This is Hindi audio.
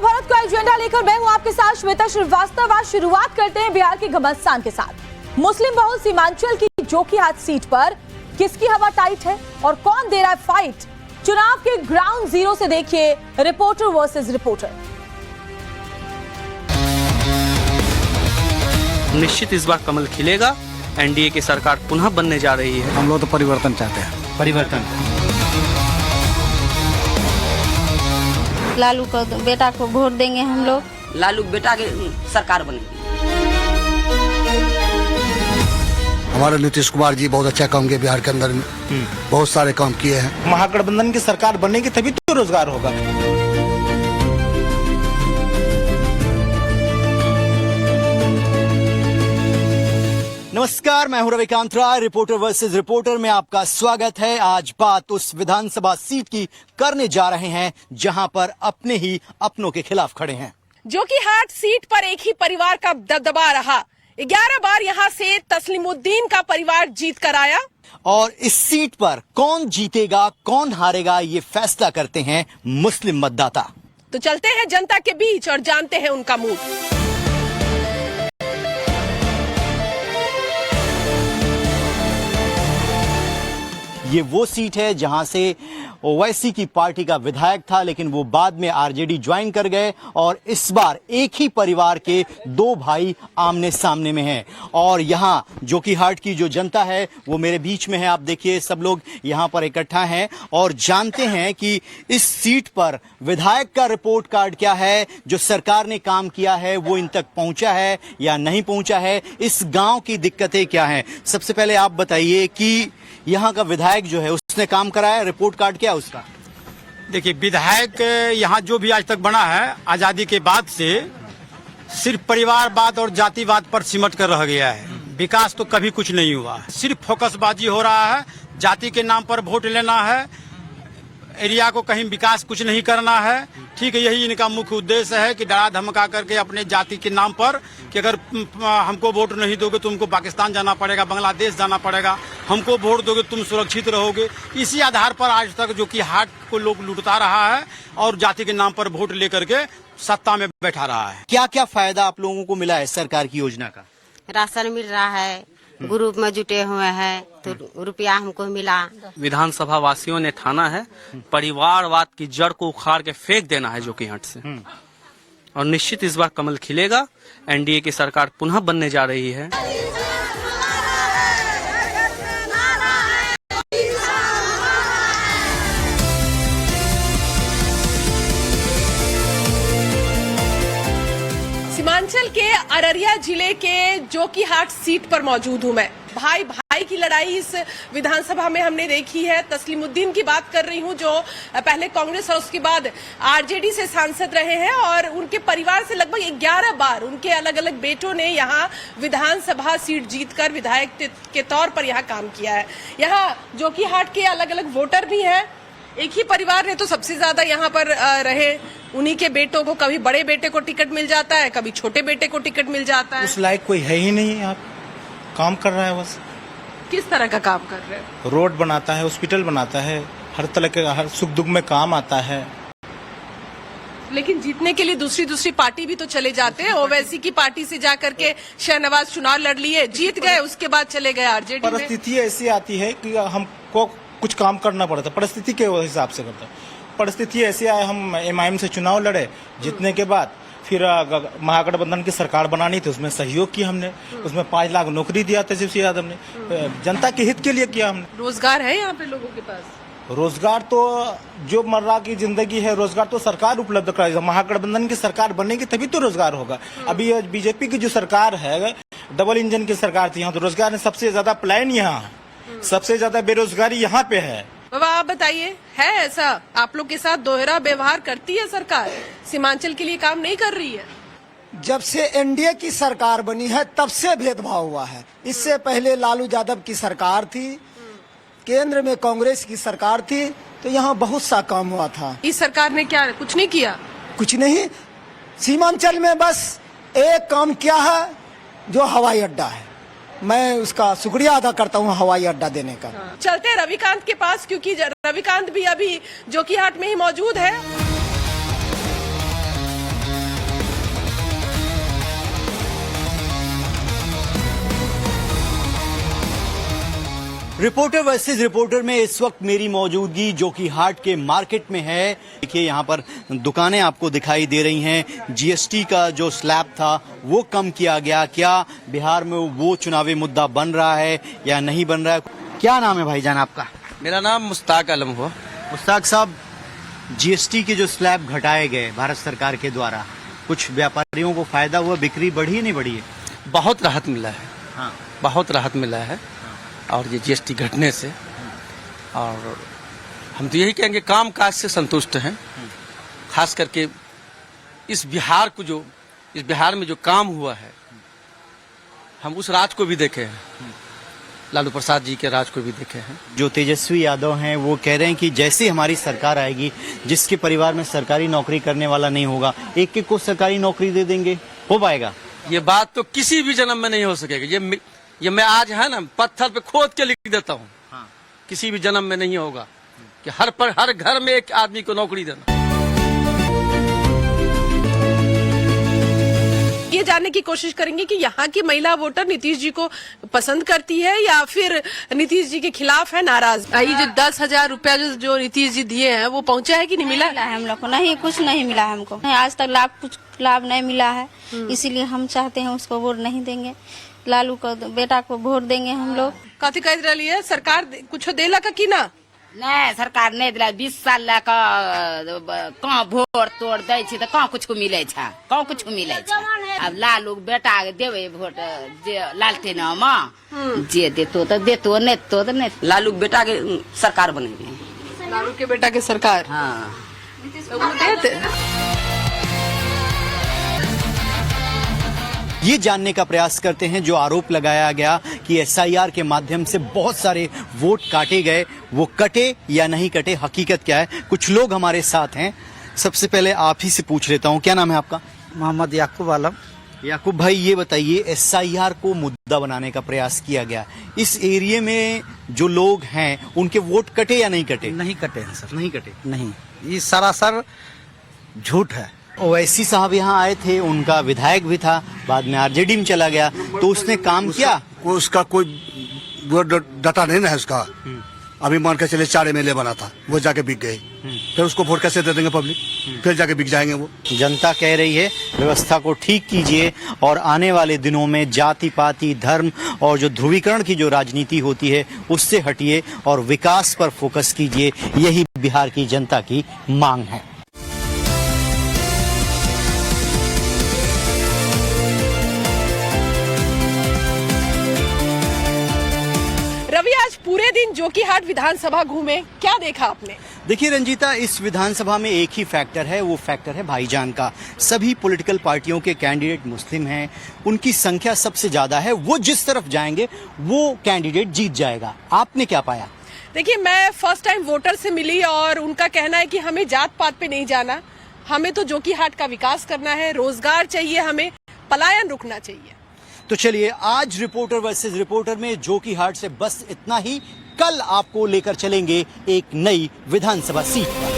भारत का एजेंडा लेकर मैं हूं आपके साथ श्वेता श्रीवास्तव। आज शुरुआत करते हैं बिहार के घमासान के साथ। मुस्लिम बहुल सीमांचल की जोकीहाट सीट पर किसकी हवा टाइट है और कौन दे रहा है फाइट? चुनाव के ग्राउंड जीरो से देखिए रिपोर्टर वर्सेस रिपोर्टर। निश्चित इस बार कमल खिलेगा। एनडीए की सरकार पुनः बनने जा रही है। हम लोग तो परिवर्तन चाहते हैं। परिवर्तन लालू को बेटा को वोट देंगे हम लोग। लालू बेटा के सरकार बनेगी। हमारे नीतीश कुमार जी बहुत अच्छा काम किए बिहार के अंदर में, बहुत सारे काम किए हैं। महागठबंधन की सरकार बनेगी तभी तो रोजगार होगा। नमस्कार, मैं हूं रविकांत राय। रिपोर्टर वर्सेस रिपोर्टर में आपका स्वागत है। आज बात उस विधानसभा सीट की करने जा रहे हैं जहां पर अपने ही अपनों के खिलाफ खड़े हैं। जोकीहाट सीट पर एक ही परिवार का दबदबा रहा। 11 बार यहां से तस्लीमुद्दीन का परिवार जीत कर आया। और इस सीट पर कौन जीतेगा कौन हारेगा ये फैसला करते हैं मुस्लिम मतदाता। तो चलते हैं जनता के बीच और जानते हैं उनका मूड। ये वो सीट है जहां से ओवैसी की पार्टी का विधायक था, लेकिन वो बाद में आरजेडी ज्वाइन कर गए और इस बार एक ही परिवार के दो भाई आमने सामने में हैं। और यहाँ जोकीहाट की जो जनता है वो मेरे बीच में है। आप देखिए, सब लोग यहाँ पर इकट्ठा हैं और जानते हैं कि इस सीट पर विधायक का रिपोर्ट कार्ड क्या है, जो सरकार ने काम किया है वो इन तक पहुंचा है या नहीं पहुंचा है, इस गांव की दिक्कतें क्या हैं। सबसे पहले आप बताइए कि यहाँ का विधायक जो है उसने काम कराया, रिपोर्ट कार्ड क्या उसका? देखिए, विधायक यहाँ जो भी आज तक बना है आजादी के बाद से सिर्फ परिवारवाद और जातिवाद पर सिमट कर रह गया है। विकास तो कभी कुछ नहीं हुआ। सिर्फ फोकसबाजी हो रहा है, जाति के नाम पर वोट लेना है, एरिया को कहीं विकास कुछ नहीं करना है। ठीक है, यही इनका मुख्य उद्देश्य है कि डरा धमका करके अपने जाति के नाम पर कि अगर हमको वोट नहीं दोगे तुमको पाकिस्तान जाना पड़ेगा, बांग्लादेश जाना पड़ेगा, हमको वोट दोगे तुम सुरक्षित रहोगे। इसी आधार पर आज तक जोकीहाट को लोग लूटता रहा है और जाति के नाम पर वोट लेकर के सत्ता में बैठा रहा है। क्या क्या फायदा आप लोगों को मिला है सरकार की योजना का? राशन मिल रहा है, ग्रुप में जुटे हुए हैं तो रुपया हमको मिला। विधानसभा वासियों ने ठाना है परिवारवाद की जड़ को उखाड़ के फेंक देना है जोकीहाट से। और निश्चित इस बार कमल खिलेगा। एनडीए की सरकार पुनः बनने जा रही है। सीमांचल के अररिया जिले के जोकीहाट सीट पर मौजूद हूं मैं। भाई भाई की लड़ाई इस विधानसभा में हमने देखी है। तस्लीमुद्दीन की बात कर रही हूं, जो पहले कांग्रेस और उसके बाद आरजेडी से सांसद रहे हैं और उनके परिवार से लगभग 11 बार उनके अलग अलग बेटों ने यहां विधानसभा सीट जीतकर विधायक के तौर पर यहां काम किया है। यहां जोकीहाट के अलग अलग वोटर भी हैं। एक ही परिवार ने तो सबसे ज्यादा यहाँ पर रहे। उन्हीं के बेटों को कभी बड़े बेटे को टिकट मिल जाता है, कभी छोटे बेटे को टिकट मिल जाता है। उस लायक कोई है ही नहीं। आप काम कर रहा है बस। किस तरह का काम कर रहे हैं? रोड बनाता है, हॉस्पिटल बनाता है, हर तरह के हर सुख दुख में काम आता है। लेकिन जीतने के लिए दूसरी पार्टी भी तो चले जाते हैं। ओवैसी की पार्टी से जाकर के शहनवाज चुनाव लड़ लिए, जीत गए, उसके बाद चले गए आरजेडी में। परिस्थिति ऐसी आती है कि हमको कुछ काम करना पड़ता है, परिस्थिति के हिसाब से करता है। परिस्थिति ऐसी आए, हम एमआईएम से चुनाव लड़े, जीतने के बाद फिर महागठबंधन की सरकार बनानी थी, उसमें सहयोग किया हमने। उसमें 5 लाख नौकरी दिया तेजस्वी यादव ने, जनता के हित के लिए किया हमने। रोजगार है यहाँ पे लोगों के पास? रोजगार तो जो मर्रा की जिंदगी है, रोजगार तो सरकार उपलब्ध कराएगी। महागठबंधन की सरकार बनेगी तभी तो रोजगार होगा। अभी बीजेपी की जो सरकार है, डबल इंजन की सरकार थी, यहाँ तो रोजगार ने सबसे ज्यादा प्लान यहाँ है, सबसे ज्यादा बेरोजगारी यहाँ पे है। बाबा आप बताइए, है ऐसा? आप लोग के साथ दोहरा व्यवहार करती है सरकार? सीमांचल के लिए काम नहीं कर रही है? जब से एनडीए की सरकार बनी है तब से भेदभाव हुआ है। इससे पहले लालू यादव की सरकार थी, केंद्र में कांग्रेस की सरकार थी, तो यहाँ बहुत सा काम हुआ था। इस सरकार ने क्या कुछ नहीं किया? कुछ नहीं। सीमांचल में बस एक काम किया है, जो हवाई अड्डा है। मैं उसका शुक्रिया अदा करता हूँ हवाई अड्डा देने का। चलते हैं रविकांत के पास, क्योंकि रविकांत भी अभी जोकीहाट में ही मौजूद है। रिपोर्टर वर्सेस रिपोर्टर में इस वक्त मेरी मौजूदगी जोकीहाट के मार्केट में है। देखिए यहाँ पर दुकानें आपको दिखाई दे रही हैं। जीएसटी का जो स्लैब था वो कम किया गया। क्या बिहार में वो चुनावी मुद्दा बन रहा है या नहीं बन रहा है? क्या नाम है भाईजान आपका? मेरा नाम मुश्ताक आलम हुआ। मुश्ताक साहब, जीएसटी के जो स्लैब घटाए गए भारत सरकार के द्वारा, कुछ व्यापारियों को फायदा हुआ? बिक्री बढ़ी नहीं बढ़ी है? बहुत राहत मिला है। हाँ, बहुत राहत मिला है और ये जीएसटी घटने से। और हम तो यही कहेंगे काम काज से संतुष्ट हैं। खास करके इस बिहार में जो काम हुआ है, हम उस राज को भी देखे हैं, लालू प्रसाद जी के राज को भी देखे हैं। जो तेजस्वी यादव हैं वो कह रहे हैं कि जैसे हमारी सरकार आएगी, जिसके परिवार में सरकारी नौकरी करने वाला नहीं होगा, एक एक को सरकारी नौकरी दे देंगे। हो पाएगा? ये बात तो किसी भी जन्म में नहीं हो सकेगी। ये मैं आज है ना पत्थर पे खोद के लिख देता हूँ। हाँ। किसी भी जन्म में नहीं होगा कि हर घर में एक आदमी को नौकरी देना। ये जानने की कोशिश करेंगे कि यहाँ की महिला वोटर नीतीश जी को पसंद करती है या फिर नीतीश जी के खिलाफ है, नाराज। ये जो 10,000 रुपया जो नीतीश जी दिए हैं वो पहुँचा है कि नहीं मिला है हम लोग को? नहीं, कुछ नहीं मिला है हमको। आज तक कुछ लाभ नहीं मिला है, इसीलिए हम चाहते हैं उसको वोट नहीं देंगे, लालू को बेटा को वोट देंगे हम लोग। कथी कह रही है सरकार? कुछ देला का कि ना? नहीं, सरकार नहीं दिला। 20 साल कहाँ वोट तोड़ दे तो कहाँ कुछ मिले छा, कहाँ कुछ मिले छा। अब लालू बेटा देवे वोट जे लालते न जे देतो तो देतो, नहीं तो नहीं। लालू बेटा के सरकार बनेगी। लालू के बेटा के सरकार? हाँ। ये जानने का प्रयास करते हैं जो आरोप लगाया गया कि एसआईआर के माध्यम से बहुत सारे वोट काटे गए, वो कटे या नहीं कटे, हकीकत क्या है। कुछ लोग हमारे साथ हैं। सबसे पहले आप ही से पूछ लेता हूँ, क्या नाम है आपका? मोहम्मद याकूब आलम। याकूब भाई, ये बताइए, एसआईआर को मुद्दा बनाने का प्रयास किया गया, इस एरिया में जो लोग हैं उनके वोट कटे या नहीं कटे? नहीं कटे हैं सर। नहीं कटे? नहीं, ये सरासर झूठ है। ओवैसी साहब यहाँ आए थे, उनका विधायक भी था, बाद में आरजेडी में चला गया, तो उसने काम किया? उसका कोई डाटा नहीं है उसका। अभी मान के चले 4 MLA बना था, वो जाके बिक गए, फिर उसको वोट कैसे दे देंगे पब्लिक? फिर जाके बिक जाएंगे वो। जनता कह रही है व्यवस्था को ठीक कीजिए और आने वाले दिनों में जाति पाति धर्म और जो ध्रुवीकरण की जो राजनीति होती है उससे हटिए और विकास पर फोकस कीजिए। यही बिहार की जनता की मांग है। रवि, आज पूरे दिन जोकीहाट विधानसभा घूमे, क्या देखा आपने? देखिए रंजीता, इस विधानसभा में एक ही फैक्टर है, वो फैक्टर है भाईजान का। सभी पॉलिटिकल पार्टियों के कैंडिडेट मुस्लिम हैं, उनकी संख्या सबसे ज्यादा है, वो जिस तरफ जाएंगे वो कैंडिडेट जीत जाएगा। आपने क्या पाया? देखिए, मैं फर्स्ट टाइम वोटर से मिली और उनका कहना है कि हमें जात पात पे नहीं जाना, हमें तो जोकीहाट का विकास करना है, रोजगार चाहिए, हमें पलायन रुकना चाहिए। तो चलिए, आज रिपोर्टर वर्सेस रिपोर्टर में जोकीहाट से बस इतना ही। कल आपको लेकर चलेंगे एक नई विधानसभा सीट पर।